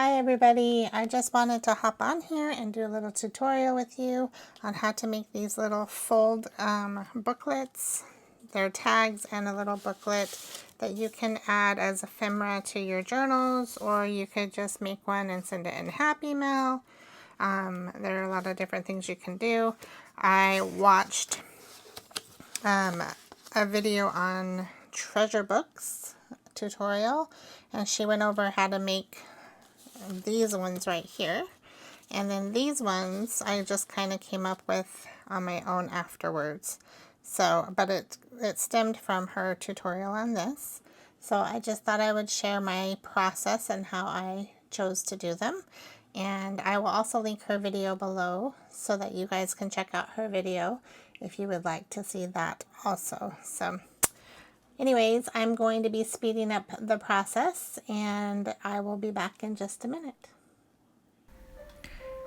Hi everybody, I just wanted to hop on here and do a little tutorial with you on how to make these little fold booklets. They're tags and a little booklet that you can add as ephemera to your journals, or you could just make one and send it in Happy Mail. There are a lot of different things you can do. I watched a video on Treasure Books tutorial, and she went over how to make these ones right here, and then these ones I just kind of came up with on my own afterwards. So, but it stemmed from her tutorial on this, so I just thought I would share my process and how I chose to do them. And I will also link her video below so that you guys can check out her video if you would like to see that also. So anyways, I'm going to be speeding up the process, and I will be back in just a minute.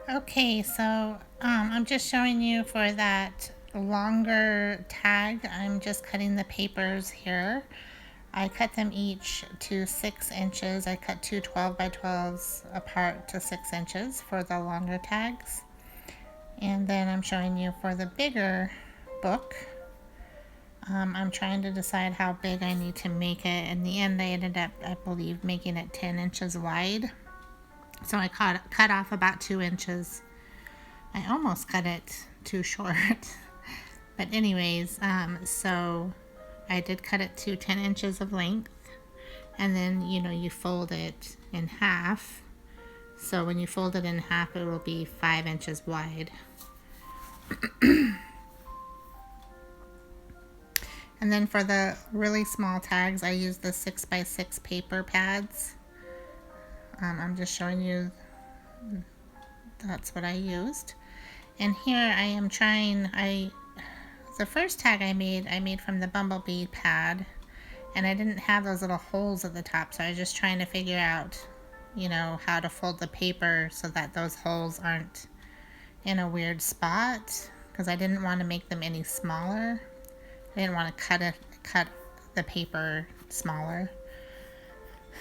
Okay, so I'm just showing you for that longer tag, I'm just cutting the papers here. I cut them each to 6 inches. I cut two 12 by 12s apart to 6 inches for the longer tags. And then I'm showing you for the bigger book. I'm trying to decide how big I need to make it. In the end, I ended up, I believe, making it 10 inches wide. So I cut off about 2 inches. I almost cut it too short. But anyways, so I did cut it to 10 inches of length. And then, you fold it in half. So when you fold it in half, it will be 5 inches wide. And then for the really small tags, I use the 6 by 6 paper pads. I'm just showing you that's what I used. And here I am trying, the first tag I made from the bumblebee pad, and I didn't have those little holes at the top, so I was just trying to figure out, how to fold the paper so that those holes aren't in a weird spot, because I didn't want to make them any smaller. I didn't want to cut the paper smaller.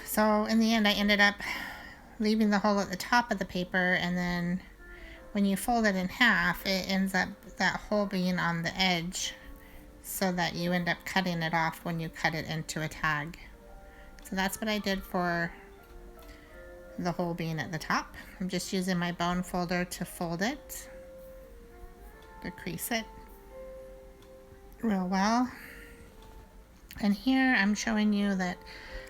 So in the end, I ended up leaving the hole at the top of the paper, and then when you fold it in half, it ends up that hole being on the edge, so that you end up cutting it off when you cut it into a tag. So that's what I did for the hole being at the top. I'm just using my bone folder to fold it, to crease it real well. And here I'm showing you that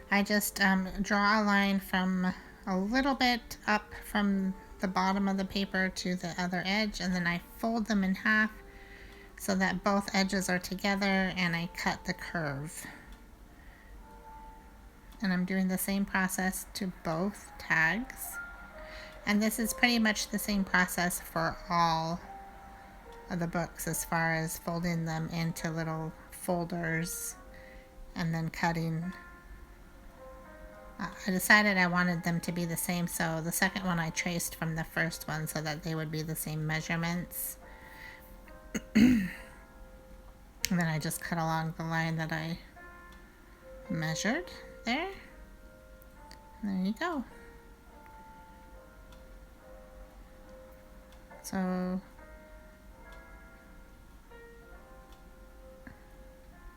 I just draw a line from a little bit up from the bottom of the paper to the other edge, and then I fold them in half so that both edges are together, and I cut the curve. And I'm doing the same process to both tags. And this is pretty much the same process for all of the books as far as folding them into little folders and then cutting. I decided I wanted them to be the same, so the second one I traced from the first one so that they would be the same measurements. And then I just cut along the line that I measured there. And there you go. So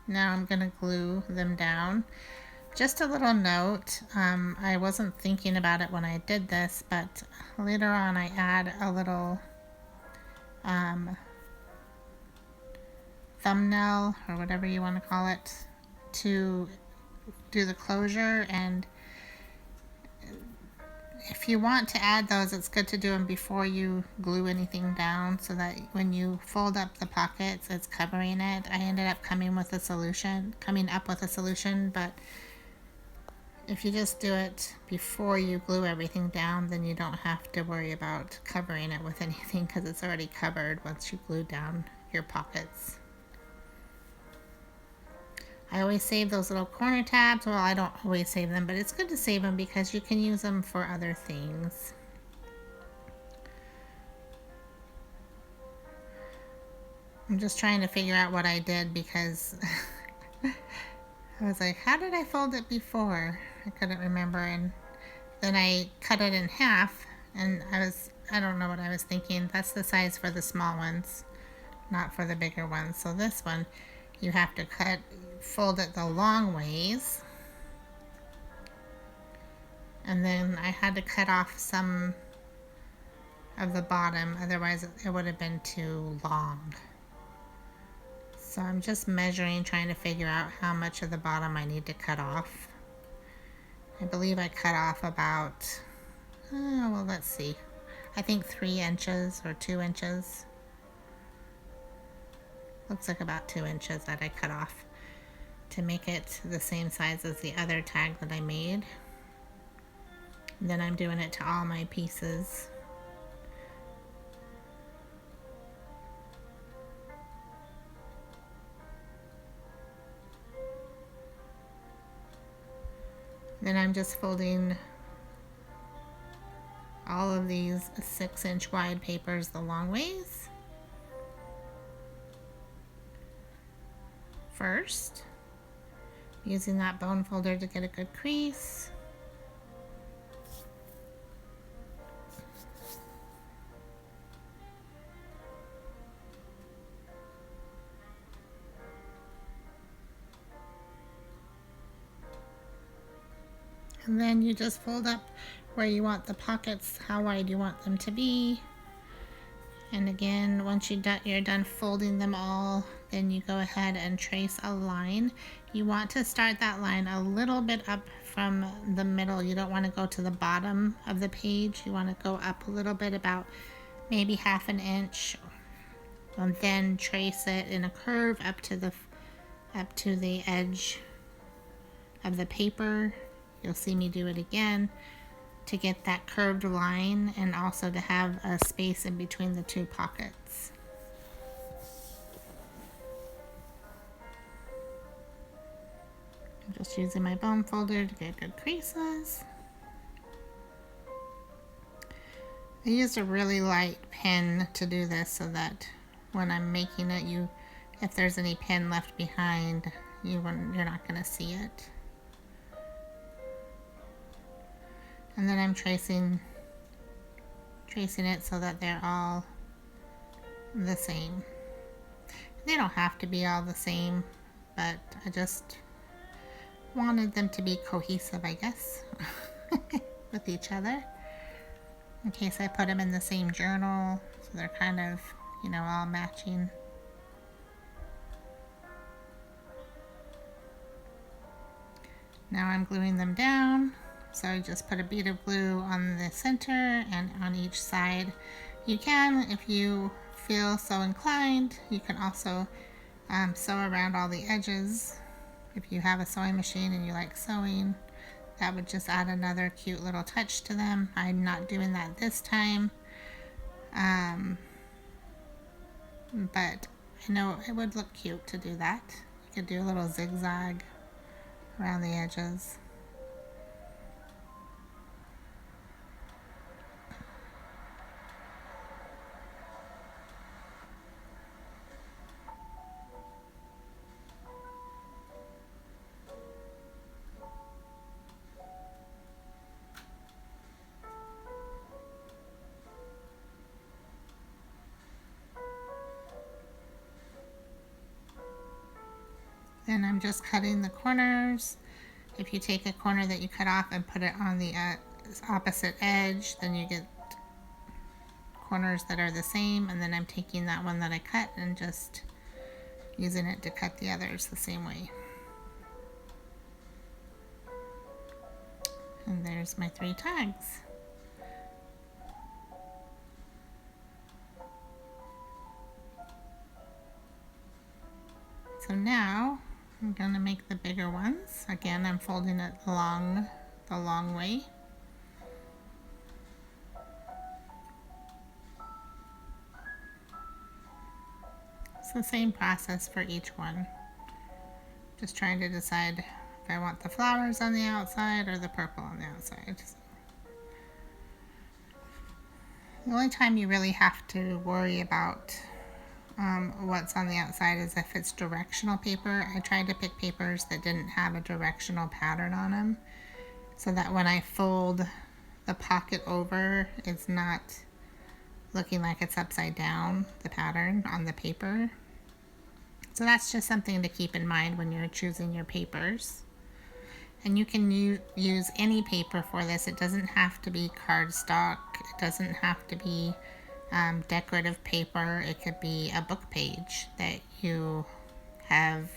now I'm going to glue them down. Just a little note, I wasn't thinking about it when I did this, but later on I add a little thumbnail, or whatever you want to call it, to do the closure. And if you want to add those, it's good to do them before you glue anything down, so that when you fold up the pockets, it's covering it. I ended up coming up with a solution, but if you just do it before you glue everything down, then you don't have to worry about covering it with anything, because it's already covered once you glue down your pockets. I always save those little corner tabs. Well, I don't always save them, but it's good to save them because you can use them for other things. I'm just trying to figure out what I did, because I was like, how did I fold it before? I couldn't remember, and then I cut it in half, and I don't know what I was thinking. That's the size for the small ones, not for the bigger ones. So this one, you have to fold it the long ways. And then I had to cut off some of the bottom, otherwise it would have been too long. So I'm just measuring, trying to figure out how much of the bottom I need to cut off. I believe I cut off about, well, let's see. I think 3 inches or 2 inches. Looks like about 2 inches that I cut off to make it the same size as the other tag that I made. And then I'm doing it to all my pieces. Then I'm just folding all of these 6-inch wide papers the long ways. First, using that bone folder to get a good crease. And then you just fold up where you want the pockets, how wide you want them to be. And again, once you're done folding them all, then you go ahead and trace a line. You want to start that line a little bit up from the middle. You don't want to go to the bottom of the page. You want to go up a little bit, about maybe 1/2 inch, and then trace it in a curve up to the edge of the paper. You'll see me do it again to get that curved line, and also to have a space in between the 2 pockets. I'm just using my bone folder to get good creases. I used a really light pen to do this so that when I'm making it, if there's any pen left behind, you're not going to see it. And then I'm tracing it so that they're all the same. They don't have to be all the same, but I just wanted them to be cohesive, I guess, with each other. In case I put them in the same journal, so they're kind of, all matching. Now I'm gluing them down. So I just put a bead of glue on the center and on each side. You can, if you feel so inclined, you can also sew around all the edges. If you have a sewing machine and you like sewing, that would just add another cute little touch to them. I'm not doing that this time. But I know it would look cute to do that. You could do a little zigzag around the edges. Then I'm just cutting the corners. If you take a corner that you cut off and put it on the opposite edge, then you get corners that are the same. And then I'm taking that one that I cut and just using it to cut the others the same way. And there's my 3 tags. So now I'm going to make the bigger ones. Again, I'm folding it the long way. It's the same process for each one. Just trying to decide if I want the flowers on the outside or the purple on the outside. The only time you really have to worry about what's on the outside is if it's directional paper. I tried to pick papers that didn't have a directional pattern on them, so that when I fold the pocket over is not looking like it's upside down, the pattern on the paper. So that's just something to keep in mind when you're choosing your papers. And you can use any paper for this. It doesn't have to be cardstock. It doesn't have to be decorative paper. It could be a book page that you have,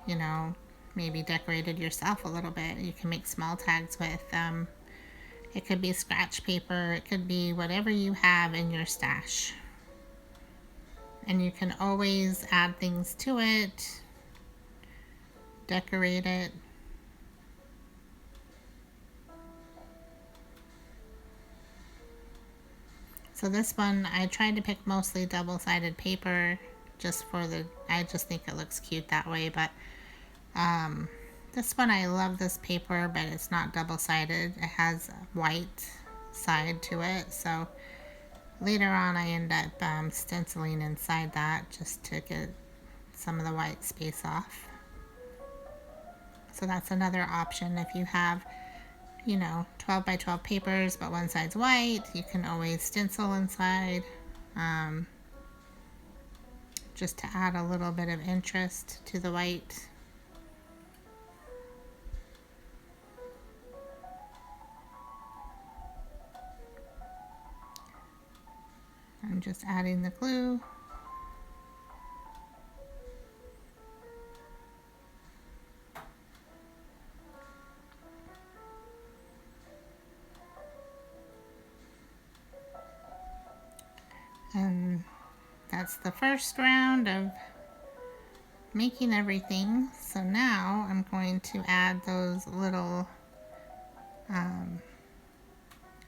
you know, maybe decorated yourself a little bit. You can make small tags with. It could be scratch paper. It could be whatever you have in your stash. And you can always add things to it, decorate it. So this one, I tried to pick mostly double-sided paper just for I just think it looks cute that way, but this one, I love this paper, but it's not double-sided. It has a white side to it, so later on I end up stenciling inside that just to get some of the white space off. So that's another option. If you have, you know, 12 by 12 papers, but one side's white, you can always stencil inside, just to add a little bit of interest to the white. I'm just adding the glue. And that's the first round of making everything. So now I'm going to add those little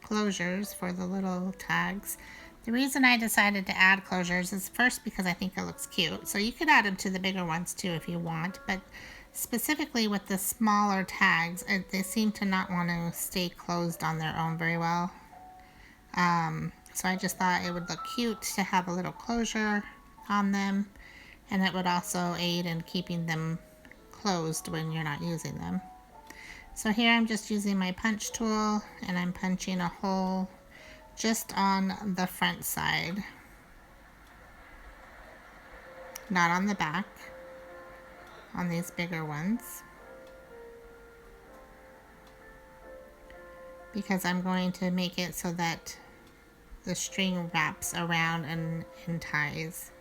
closures for the little tags. The reason I decided to add closures is first because I think it looks cute. So you could add them to the bigger ones too if you want, but specifically with the smaller tags, they seem to not want to stay closed on their own very well. So I just thought it would look cute to have a little closure on them, and it would also aid in keeping them closed when you're not using them. So here I'm just using my punch tool, and I'm punching a hole just on the front side, not on the back, on these bigger ones, because I'm going to make it so that the string wraps around and ties.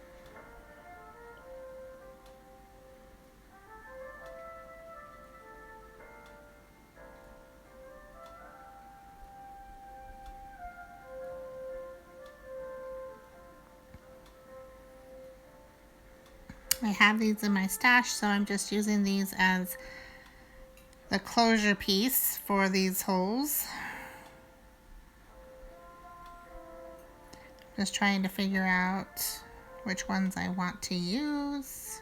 I have these in my stash, so I'm just using these as the closure piece for these holes. Just trying to figure out which ones I want to use.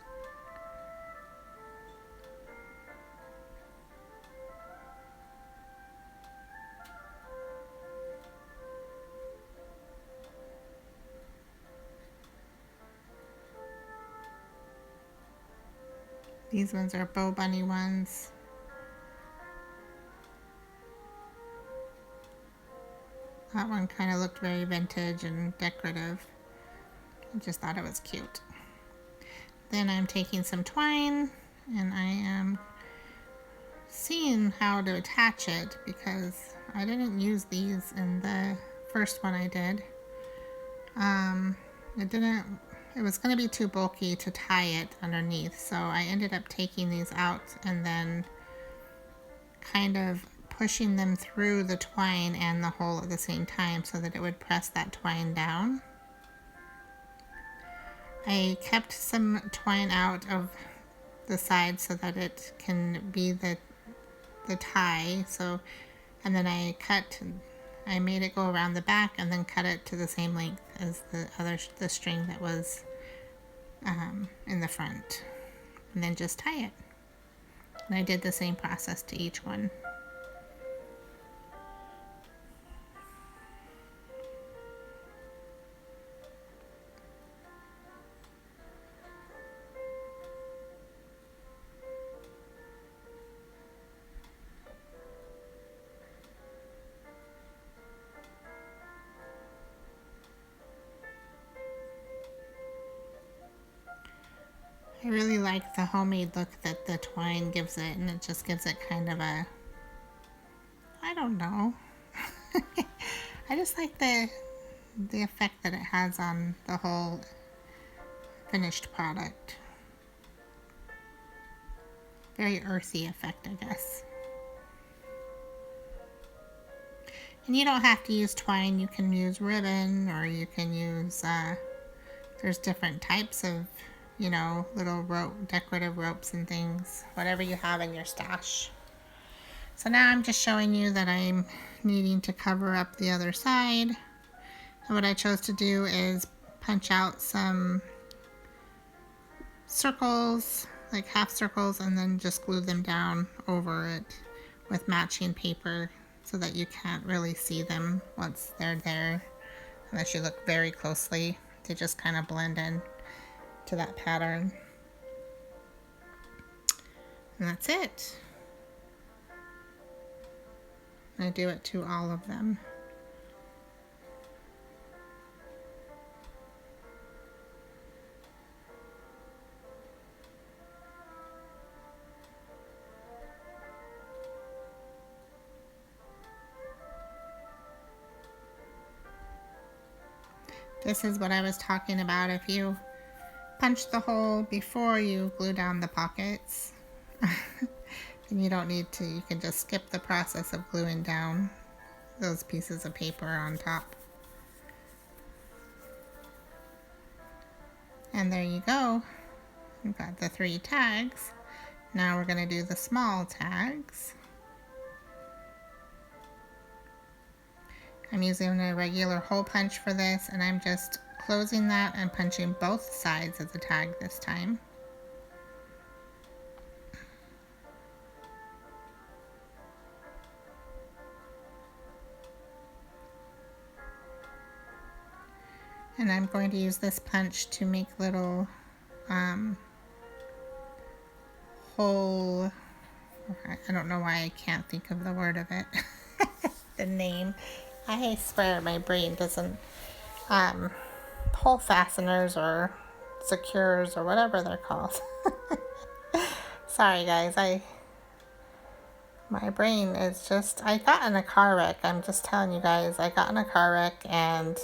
These ones are bow bunny ones. That one kind of looked very vintage and decorative. I just thought it was cute. Then I'm taking some twine and I am seeing how to attach it because I didn't use these in the first one I did. It was going to be too bulky to tie it underneath, so I ended up taking these out and then kind of pushing them through the twine and the hole at the same time so that it would press that twine down. I kept some twine out of the side so that it can be the tie. So, and then I made it go around the back and then cut it to the same length as the string that was in the front, and then just tie it. And I did the same process to each one. I really like the homemade look that the twine gives it, and it just gives it kind of a, I don't know. I just like the effect that it has on the whole finished product. Very earthy effect, I guess. And you don't have to use twine. You can use ribbon, or you can use, there's different types of, you know, little decorative ropes and things. Whatever you have in your stash. So now I'm just showing you that I'm needing to cover up the other side. And what I chose to do is punch out some circles, like half circles, and then just glue them down over it with matching paper so that you can't really see them once they're there, unless you look very closely. They just kind of blend in to that pattern. And that's it. I do it to all of them. This is what I was talking about. If you punch the hole before you glue down the pockets, then you don't need to. You can just skip the process of gluing down those pieces of paper on top. And there you go. We've got the 3 tags. Now we're going to do the small tags. I'm using a regular hole punch for this, and I'm just closing that and punching both sides of the tag this time. And I'm going to use this punch to make little hole, I don't know why I can't think of the word of it, the name. I swear my brain doesn't, hole fasteners or secures or whatever they're called. Sorry guys, my brain is just, I got in a car wreck. I'm just telling you guys, I got in a car wreck, and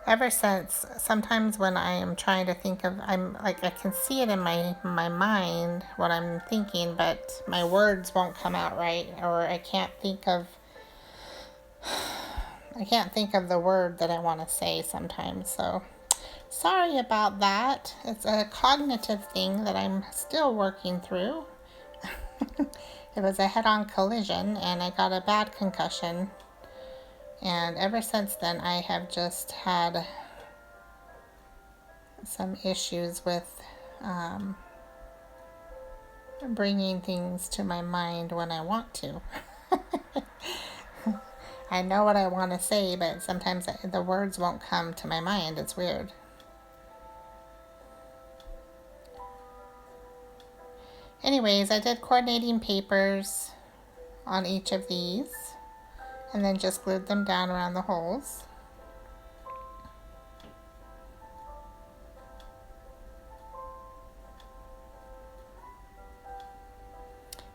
ever since, sometimes when I am trying to think of, I'm like, I can see it in my mind, what I'm thinking, but my words won't come out right, or I can't think of the word that I want to say sometimes. So sorry about that. It's a cognitive thing that I'm still working through. It was a head-on collision, and I got a bad concussion. And ever since then, I have just had some issues with bringing things to my mind when I want to. I know what I want to say, but sometimes the words won't come to my mind. It's weird. Anyways, I did coordinating papers on each of these, and then just glued them down around the holes.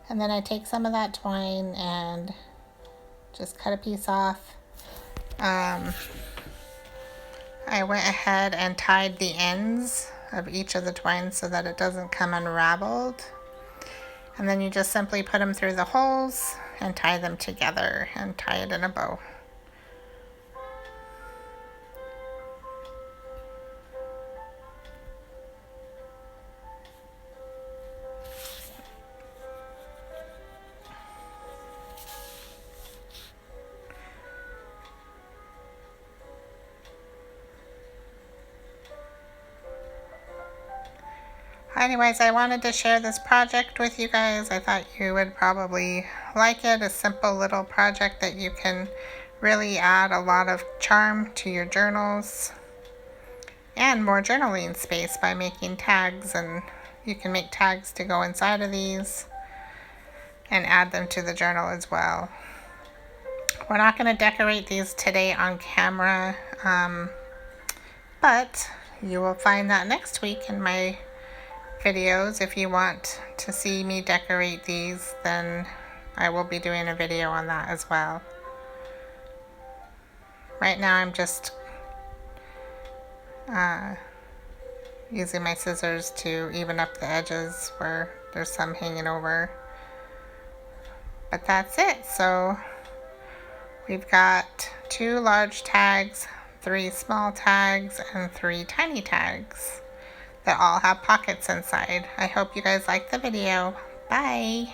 And then I take some of that twine and just cut a piece off. I went ahead and tied the ends of each of the twines so that it doesn't come unraveled. And then you just simply put them through the holes and tie them together and tie it in a bow. Anyways, I wanted to share this project with you guys. I thought you would probably like it. A simple little project that you can really add a lot of charm to your journals and more journaling space by making tags. And you can make tags to go inside of these and add them to the journal as well. We're not going to decorate these today on camera, but you will find that next week in my videos. If you want to see me decorate these, then I will be doing a video on that as well. Right now I'm just using my scissors to even up the edges where there's some hanging over. But that's it. So we've got 2 large tags, 3 small tags, and 3 tiny tags that all have pockets inside. I hope you guys like the video. Bye!